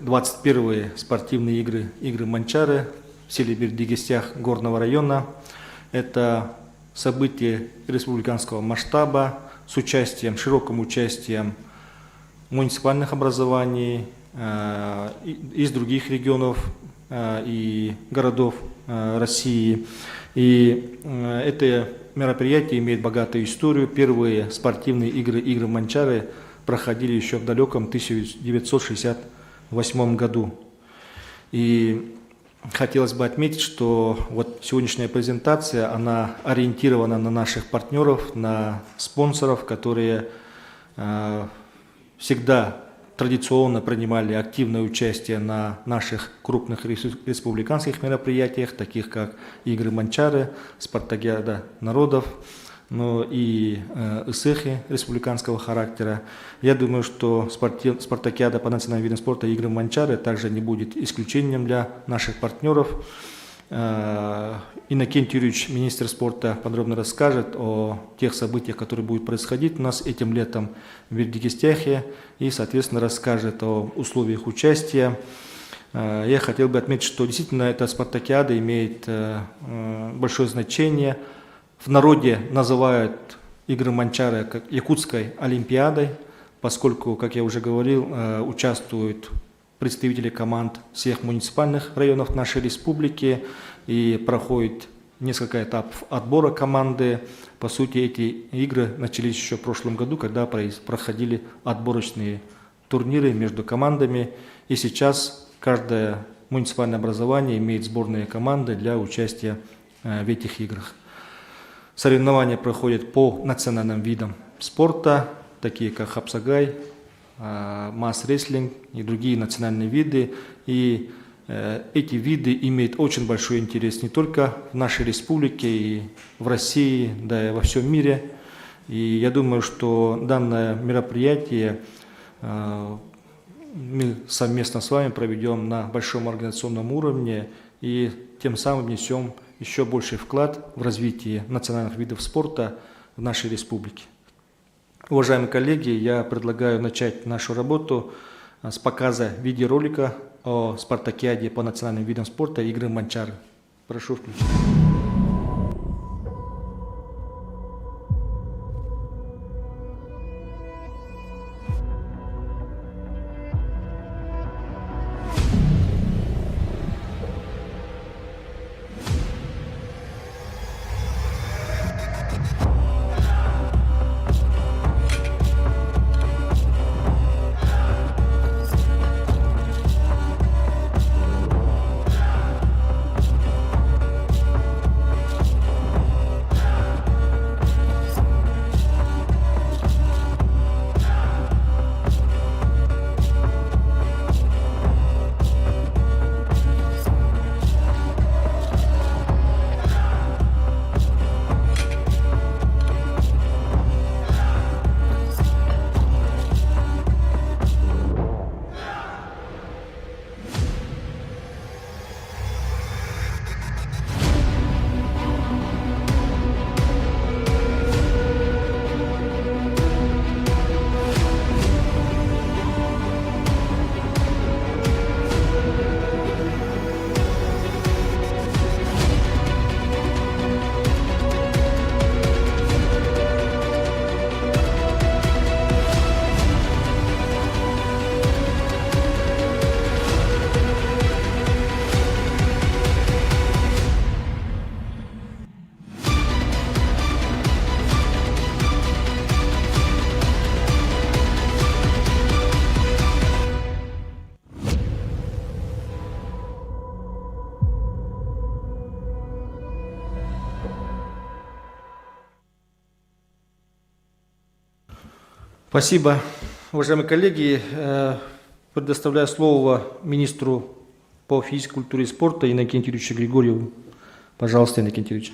21-е спортивные игры Манчары в селе Бердигестях Горного района. Это событие республиканского масштаба с широким участием муниципальных образований из других регионов и городов России. И это мероприятие имеет богатую историю. Первые спортивные игры Манчары проходили еще в далеком 1968 году. И хотелось бы отметить, что вот сегодняшняя презентация, она ориентирована на наших партнеров, на спонсоров, которые всегда традиционно принимали активное участие на наших крупных республиканских мероприятиях, таких как игры Манчары, Спартакиада народов, но и ИСЭХи республиканского характера. Я думаю, что Спартакиада по национальным видам спорта и игры Манчары также не будет исключением для наших партнеров. Иннокентий Юрьевич, министр спорта, подробно расскажет о тех событиях, которые будут происходить у нас этим летом в Бердигестяхе, и, соответственно, расскажет о условиях участия. Я хотел бы отметить, что действительно эта спартакиада имеет большое значение. В народе называют игры Манчары как Якутской олимпиадой, поскольку, как я уже говорил, участвуют представители команд всех муниципальных районов нашей республики, и проходит несколько этапов отбора команды. По сути, эти игры начались еще в прошлом году, когда проходили отборочные турниры между командами, и сейчас каждое муниципальное образование имеет сборные команды для участия в этих играх. Соревнования проходят по национальным видам спорта, такие как хапсагай, масс-рестлинг и другие национальные виды. И эти виды имеют очень большой интерес не только в нашей республике и в России, да и во всем мире. И я думаю, что данное мероприятие мы совместно с вами проведем на большом организационном уровне и тем самым внесем еще больший вклад в развитие национальных видов спорта в нашей республике. Уважаемые коллеги, я предлагаю начать нашу работу с показа видеоролика о спартакиаде по национальным видам спорта игры Манчары. Прошу включить. Спасибо, уважаемые коллеги. Предоставляю слово министру по физической культуре и спорту Иннокентию Юрьевичу Григорьеву. Пожалуйста, Иннокентий Юрьевич.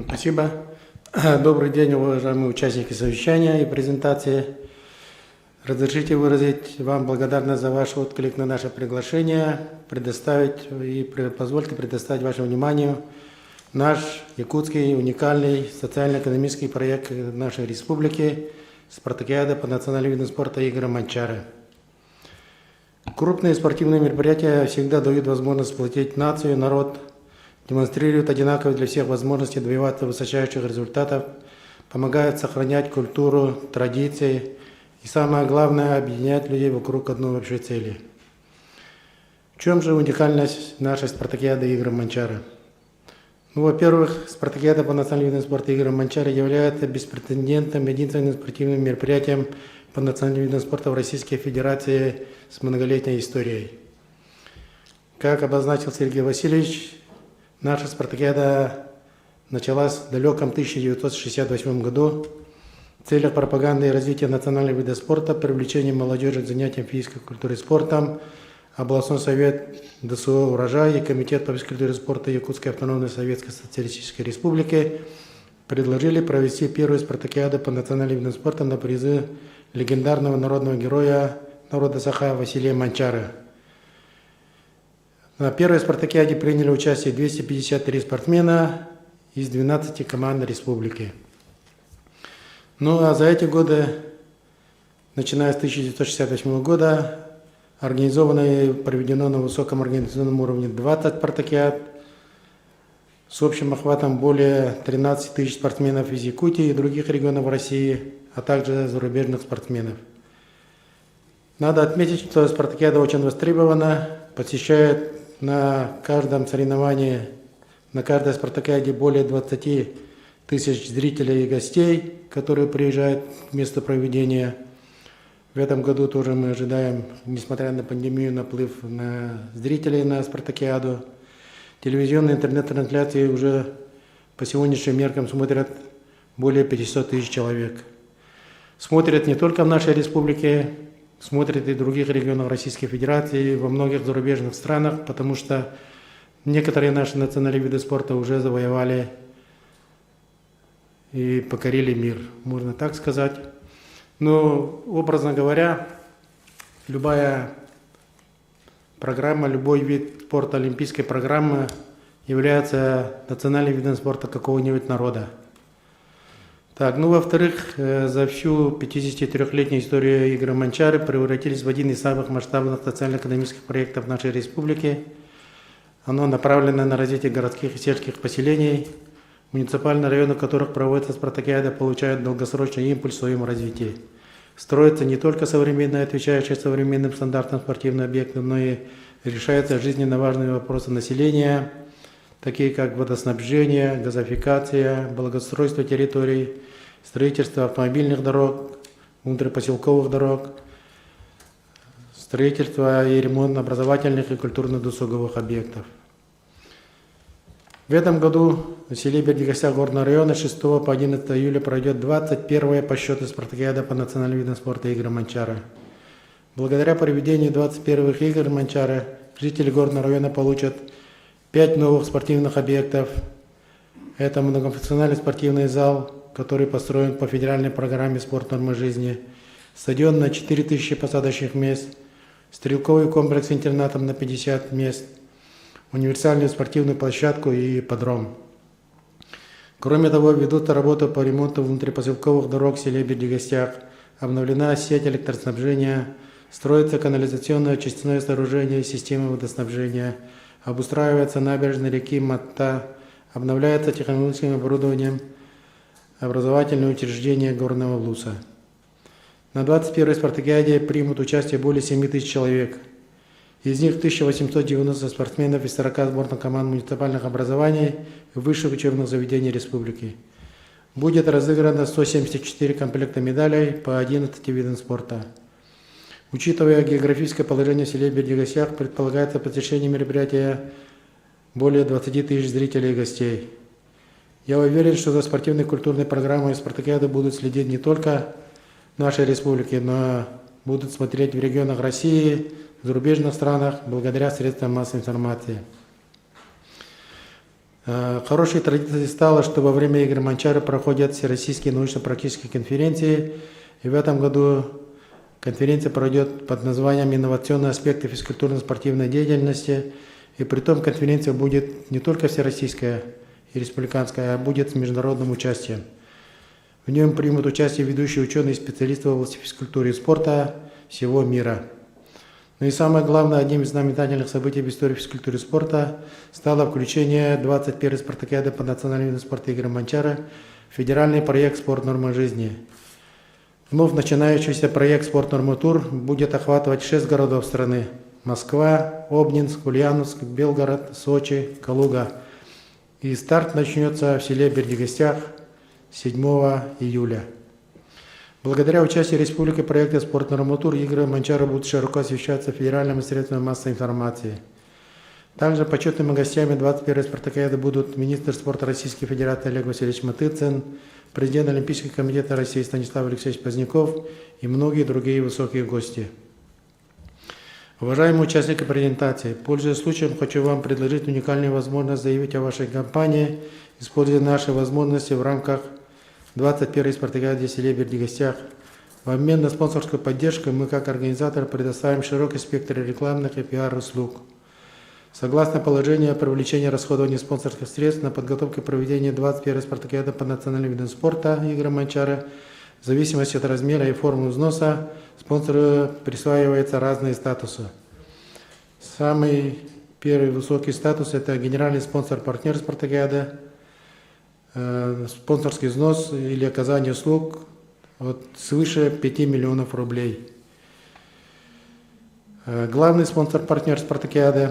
Спасибо. Добрый день, уважаемые участники совещания и презентации. Разрешите выразить вам благодарность за ваш отклик на наше приглашение, позвольте предоставить вашему вниманию наш якутский уникальный социально-экономический проект нашей республики «Спартакиада по национальным видам спорта игры Манчары». Крупные спортивные мероприятия всегда дают возможность сплотить нацию, народ, демонстрируют одинаковые для всех возможности добиваться высочайших результатов, помогают сохранять культуру, традиции и, самое главное, объединять людей вокруг одной общей цели. В чем же уникальность нашей спартакиады игр Манчары? Ну, во-первых, спартакиада по национальным видам спорта игр Манчары является беспрецедентным, единственным спортивным мероприятием по национальным видам спорта в Российской Федерации с многолетней историей. Как обозначил Сергей Васильевич, наша спартакиада началась в далеком 1968 году в целях пропаганды и развития национальных видов спорта, привлечения молодежи к занятиям физической культурой и спортом. Областной совет ДСО «Урожай» и Комитет по физкультуре и спорту Якутской автономной Советской Социалистической Республики предложили провести первую спартакиаду по национальным видам спорта на призы легендарного народного героя народа Саха Василия Манчары. На первой спартакиаде приняли участие 253 спортсмена из 12 команд республики. Ну а за эти годы, начиная с 1968 года, организовано и проведено на высоком организационном уровне 20 спартакиад с общим охватом более 13 тысяч спортсменов из Якутии и других регионов России, а также зарубежных спортсменов. Надо отметить, что спартакиада очень востребована, посещает на каждом соревновании, на каждой спартакиаде более 20 тысяч зрителей и гостей, которые приезжают к месту проведения. В этом году тоже мы ожидаем, несмотря на пандемию, наплыв на зрителей на спартакиаду. Телевизионные интернет-трансляции уже по сегодняшним меркам смотрят более 500 тысяч человек. Смотрят не только в нашей республике, смотрят и в других регионах Российской Федерации, во многих зарубежных странах, потому что некоторые наши национальные виды спорта уже завоевали и покорили мир, можно так сказать. Но, образно говоря, любая программа, любой вид спорта, олимпийской программы является национальным видом спорта какого-нибудь народа. Так, ну, во-вторых, за всю 53-летнюю историю игры Манчары превратились в один из самых масштабных социально-экономических проектов нашей республики. Оно направлено на развитие городских и сельских поселений, муниципальные районы, в которых проводится спартакиада, получают долгосрочный импульс в своем развитии. Строится не только современные, отвечающие современным стандартам спортивные объекты, но и решаются жизненно важные вопросы населения, такие как водоснабжение, газификация, благоустройство территорий, строительство автомобильных дорог, внутрипоселковых дорог, строительство и ремонт образовательных и культурно-досуговых объектов. В этом году в селе Бердикосяк горного района 6 по 11 июля пройдет 21-я по счету спартакиада по национальным видам спорта игры Манчары. Благодаря проведению 21-х игр Манчары жители горного района получат 5 новых спортивных объектов. Это многофункциональный спортивный зал, который построен по федеральной программе «Спорт. Нормы жизни», стадион на 4000 посадочных мест, стрелковый комплекс с интернатом на 50 мест, универсальную спортивную площадку и ипподром. Кроме того, ведутся работы по ремонту внутрипоселковых дорог в селе Бердикосяк, обновлена сеть электроснабжения, строится канализационное очистное сооружение и система водоснабжения, обустраивается набережная реки Матта, обновляется технологическим оборудованием образовательное учреждение горного Луса. На 21-й спартакиаде примут участие более 7000 человек. Из них 1890 спортсменов из 40 сборных команд муниципальных образований и высших учебных заведений республики. Будет разыграно 174 комплекта медалей по 11 видам спорта. Учитывая географическое положение в селе Бердикосяк, предполагается посещение мероприятия более 20 тысяч зрителей и гостей. Я уверен, что за спортивной и культурной программой спартакиады будут следить не только в нашей республике, но будут смотреть в регионах России, в зарубежных странах, благодаря средствам массовой информации. Хорошей традицией стало, что во время игр Манчары проходят всероссийские научно-практические конференции, и в этом году конференция пройдет под названием «Инновационные аспекты физкультурно-спортивной деятельности», и притом конференция будет не только всероссийская и республиканская, а будет с международным участием. В нем примут участие ведущие ученые и специалисты в области физкультуры и спорта всего мира. Ну и самое главное, одним из знаменательных событий в истории физкультуры и спорта стало включение 21-й спартакиады по национальным видам спорта Игоря Манчара в федеральный проект «Спорт. Норма жизни». Вновь начинающийся проект «Спорт. Норма Тур» будет охватывать 6 городов страны: Москва, Обнинск, Ульяновск, Белгород, Сочи, Калуга. И старт начнется в селе Бердигостях 7 июля. Благодаря участию республики в проекте «Спорт Норма Тур» игры Манчара будут широко освещаться федеральными средствами массовой информации. Также почетными гостями 21-й спартакиады будут министр спорта Российской Федерации Олег Васильевич Матыцын, президент Олимпийского комитета России Станислав Алексеевич Поздняков и многие другие высокие гости. Уважаемые участники презентации, пользуясь случаем, хочу вам предложить уникальную возможность заявить о вашей компании, используя наши возможности в рамках 21-й спартакиады в селе Бердигостях. В обмен на спонсорскую поддержку мы, как организатор, предоставим широкий спектр рекламных и пиар-услуг. Согласно положению о привлечении расходования спонсорских средств на подготовку и проведение 21-й спартакиады по национальным видам спорта Игоря Манчара, в зависимости от размера и формы взноса, спонсору присваиваются разные статусы. Самый первый высокий статус – это генеральный спонсор-партнер спартакиады, спонсорский взнос или оказание услуг свыше 5 миллионов рублей. Главный спонсор-партнер спартакиады,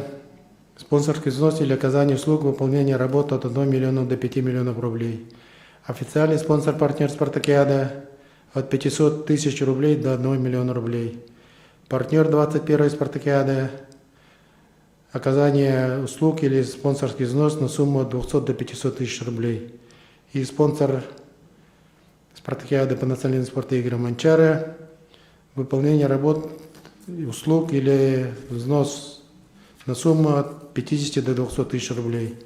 спонсорский взнос или оказание услуг, выполнение работы от 1 миллиона до 5 миллионов рублей. Официальный спонсор-партнер спартакиады от 500 тысяч рублей до 1 миллиона рублей. Партнер 21-й спартакиады, оказание услуг или спонсорский взнос на сумму от 200 до 500 тысяч рублей. И спонсор спартакиады по национальному спорту Игоря Манчара, выполнение работ, услуг или взнос на сумму от 50 до 200 тысяч рублей.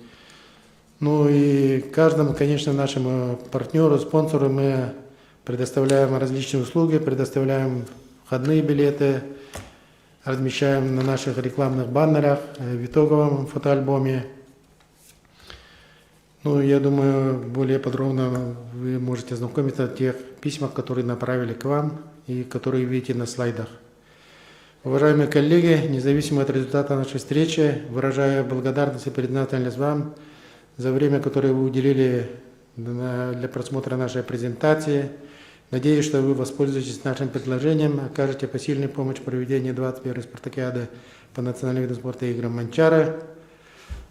Ну и каждому, конечно, нашему партнеру, спонсору мы предоставляем различные услуги, предоставляем входные билеты, размещаем на наших рекламных баннерах, в итоговом фотоальбоме. Ну, я думаю, более подробно вы можете ознакомиться в тех письмах, которые направили к вам и которые видите на слайдах. Уважаемые коллеги, независимо от результата нашей встречи, выражаю благодарность и признательность вам за время, которое вы уделили для просмотра нашей презентации. Надеюсь, что вы воспользуетесь нашим предложением, окажете посильную помощь в проведении 21-й спартакиады по национальным видам спорта Игоря Манчара.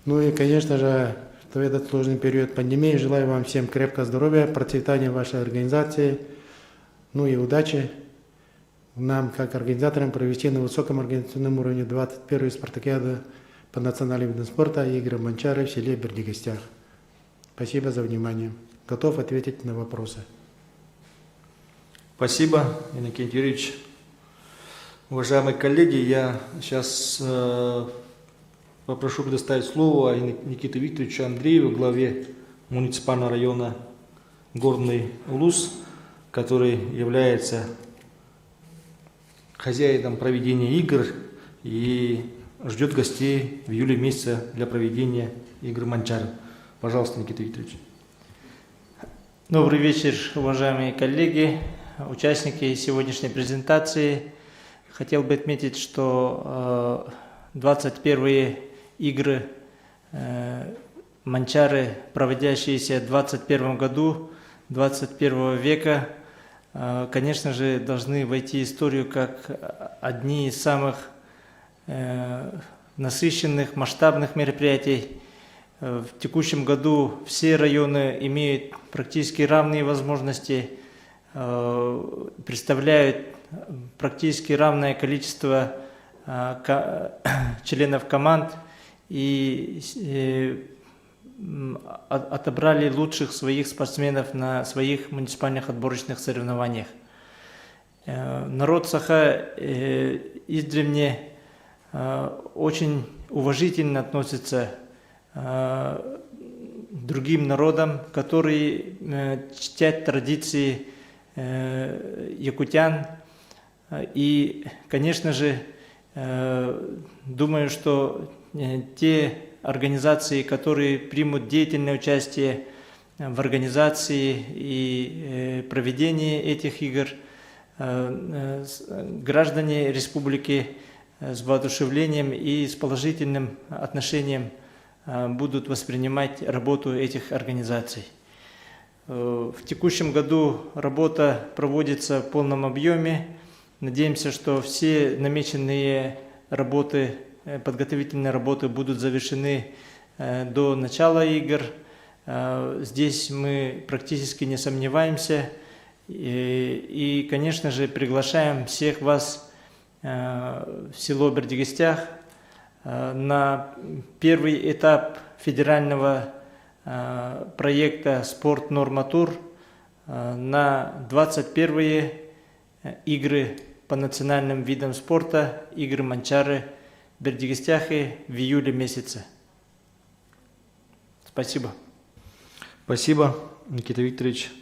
Ну и, конечно же, в этот сложный период пандемии желаю вам всем крепкого здоровья, процветания вашей организации, ну и удачи нам, как организаторам, провести на высоком организационном уровне 21-ю спартакиаду по национальным видам спорта Игоря Манчара в селе Бердигостях. Спасибо за внимание. Готов ответить на вопросы. Спасибо, Иннокентий Юрьевич. Уважаемые коллеги, я сейчас попрошу предоставить слово Никите Викторовичу Андрееву, главе муниципального района Горный Улус, который является хозяином проведения игр и ждет гостей в июле месяце для проведения игр Манчара. Пожалуйста, Никита Викторович. Добрый вечер, уважаемые коллеги, участники сегодняшней презентации. Хотел бы отметить, что 21-е игры Манчары, проводящиеся в 21 году, 21 века, конечно же, должны войти в историю как одни из самых насыщенных, масштабных мероприятий. В текущем году все районы имеют практически равные возможности, представляют практически равное количество членов команд и отобрали лучших своих спортсменов на своих муниципальных отборочных соревнованиях. Народ Саха издревле очень уважительно относится к другим народам, которые чтят традиции якутян. И, конечно же, думаю, что те организации, которые примут деятельное участие в организации и проведении этих игр, граждане республики с воодушевлением и с положительным отношением будут воспринимать работу этих организаций. В текущем году работа проводится в полном объеме. Надеемся, что все намеченные работы, подготовительные работы будут завершены до начала игр. Здесь мы практически не сомневаемся. И, конечно же, приглашаем всех вас в село Бердигистях на первый этап федерального проекта «Спорт Норматур» на 21-е игры по национальным видам спорта, игры Манчары в Бердигистяхе в июле месяце. Спасибо. Спасибо, Никита Викторович.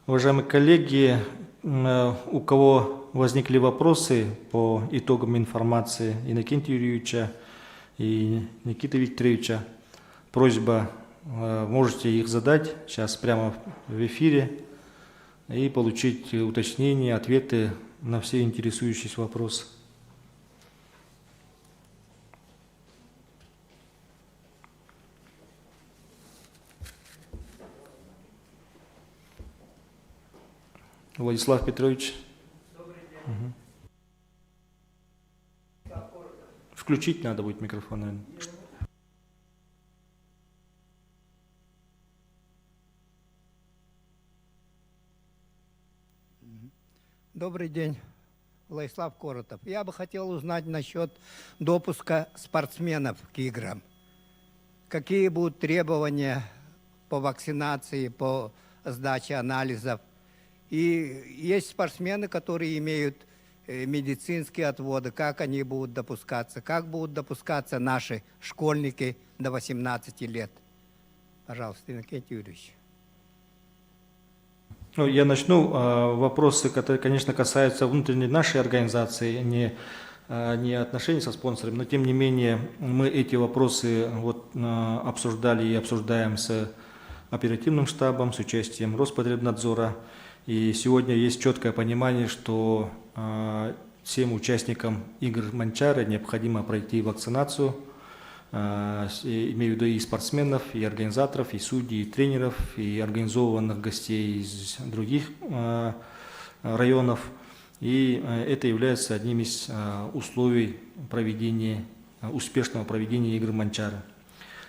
Уважаемые коллеги, у кого возникли вопросы по итогам информации Иннокентия Юрьевича и Никиты Викторовича, просьба, можете их задать сейчас прямо в эфире и получить уточнения, ответы на все интересующие вопросы. Владислав Петрович. Угу. Включить надо будет микрофон, наверное. Добрый день, Владислав Коротов. Я бы хотел узнать насчет допуска спортсменов к играм. Какие будут требования по вакцинации, по сдаче анализов? И есть спортсмены, которые имеют медицинские отводы, как они будут допускаться, как будут допускаться наши школьники до 18 лет. Пожалуйста, Иннокентий Юрьевич. Ну, я начну. Вопросы, которые, конечно, касаются внутренней нашей организации, не отношений со спонсорами, но тем не менее мы эти вопросы обсуждали и обсуждаем с оперативным штабом, с участием Роспотребнадзора. И сегодня есть четкое понимание, что всем участникам игр Манчары необходимо пройти вакцинацию, имею в виду и спортсменов, и организаторов, и судей, и тренеров, и организованных гостей из других районов. И это является одним из условий успешного проведения игр Манчары.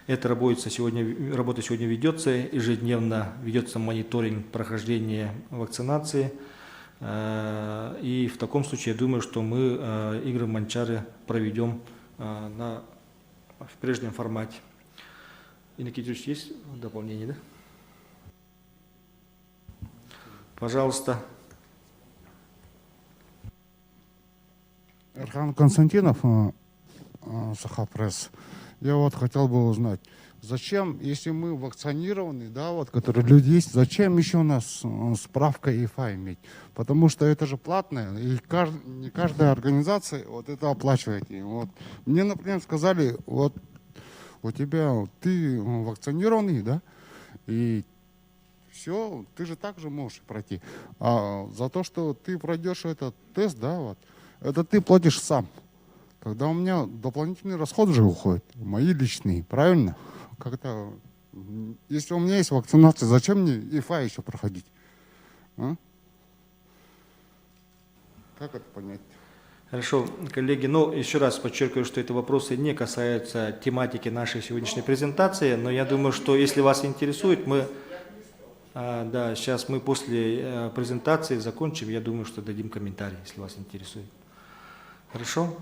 Эта работа сегодня ведется, ежедневно ведется мониторинг прохождения вакцинации. И в таком случае я думаю, что мы игры Манчары проведем в прежнем формате. Иннокентий Юрьевич, есть дополнение, да? Пожалуйста. Эрхан Константинов, Сахапресс. Я вот хотел бы узнать, зачем, если мы вакцинированы, да, вот, которые люди есть, зачем еще у нас справка ИФА иметь? Потому что это же платное, и не каждая организация вот это оплачивает. И вот мне, например, сказали, вот у тебя, ты вакцинированный, да, и все, ты же так же можешь пройти. А за то, что ты пройдешь этот тест, да, вот, это ты платишь сам. Тогда у меня дополнительные расходы же уходят, мои личные, правильно? Как-то, если у меня есть вакцинация, зачем мне ИФА еще проходить? А? Как это понять? Хорошо, коллеги, еще раз подчеркиваю, что эти вопросы не касаются тематики нашей сегодняшней презентации, но я думаю, что если вас интересует, сейчас мы после презентации закончим, я думаю, что дадим комментарий, если вас интересует. Хорошо?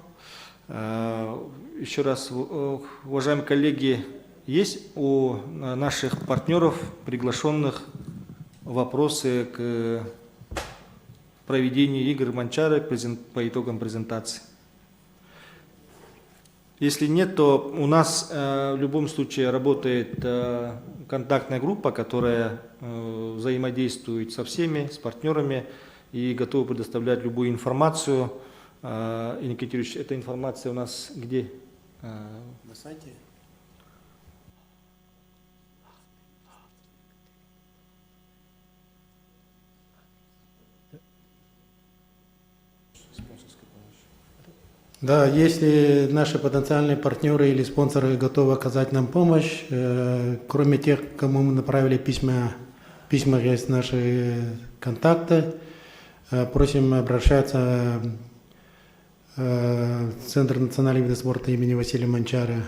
Еще раз, уважаемые коллеги, есть у наших партнеров, приглашенных, вопросы к проведению игр Манчары по итогам презентации? Если нет, то у нас в любом случае работает контактная группа, которая взаимодействует со всеми, с партнерами и готова предоставлять любую информацию. Иннокентий Юрьевич, эта информация у нас где? На сайте. Да, если наши потенциальные партнеры или спонсоры готовы оказать нам помощь, кроме тех, кому мы направили письма, в письмах есть наши контакты, просим обращаться в Центр национального вида спорта имени Василия Манчара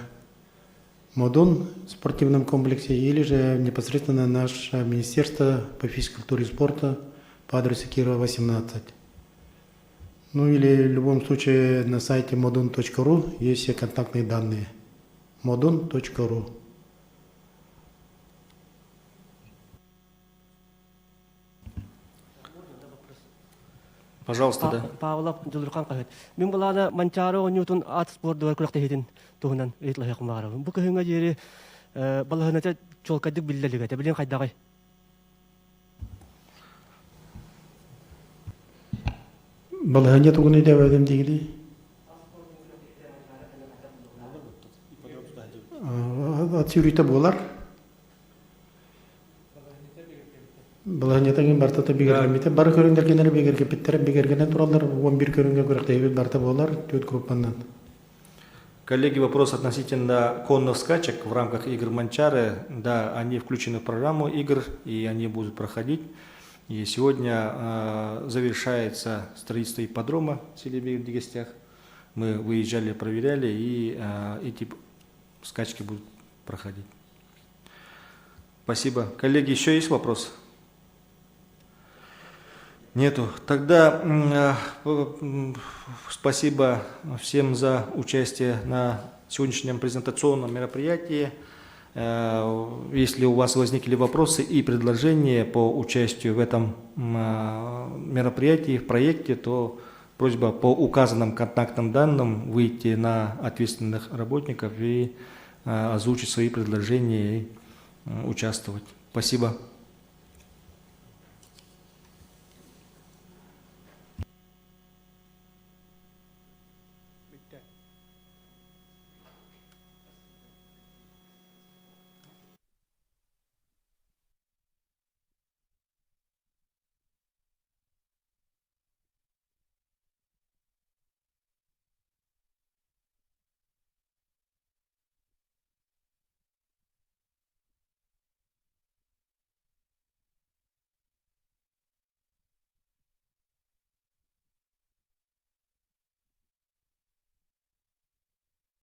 Модун в спортивном комплексе или же непосредственно наше Министерство по физической культуре и спорту по адресу Кирова, 18. Ну или в любом случае на сайте modun.ru есть все контактные данные. modun.ru. Пожалуйста, да. Павлов Джулурхан Кахет. Мин балана Манчаро Ньютон Art Sport дуар кулакта хитин тухнан итла хакмара. Бу кахынга жери балахана та чолкадык биллелиге те билен кайдагай. Балахания тугуны да вадим дигди. Атсюрита болар. Балахания тагын барта бигер мите бар көрүндер генер бигер кепиттер бигер генер туралар 11 көрүнгө көрөктөй барта болар 4 группанан. Коллеги, вопрос относительно конных скачек в рамках игр Манчары. Да, они включены в программу игр, и они будут проходить. И сегодня завершается строительство ипподрома в селе Бегер-Дегестях. Мы выезжали, проверяли, и эти скачки будут проходить. Спасибо. Коллеги, еще есть вопрос? Нету. Тогда спасибо всем за участие на сегодняшнем презентационном мероприятии. Если у вас возникли вопросы и предложения по участию в этом мероприятии, в проекте, то просьба по указанным контактным данным выйти на ответственных работников и озвучить свои предложения и участвовать. Спасибо.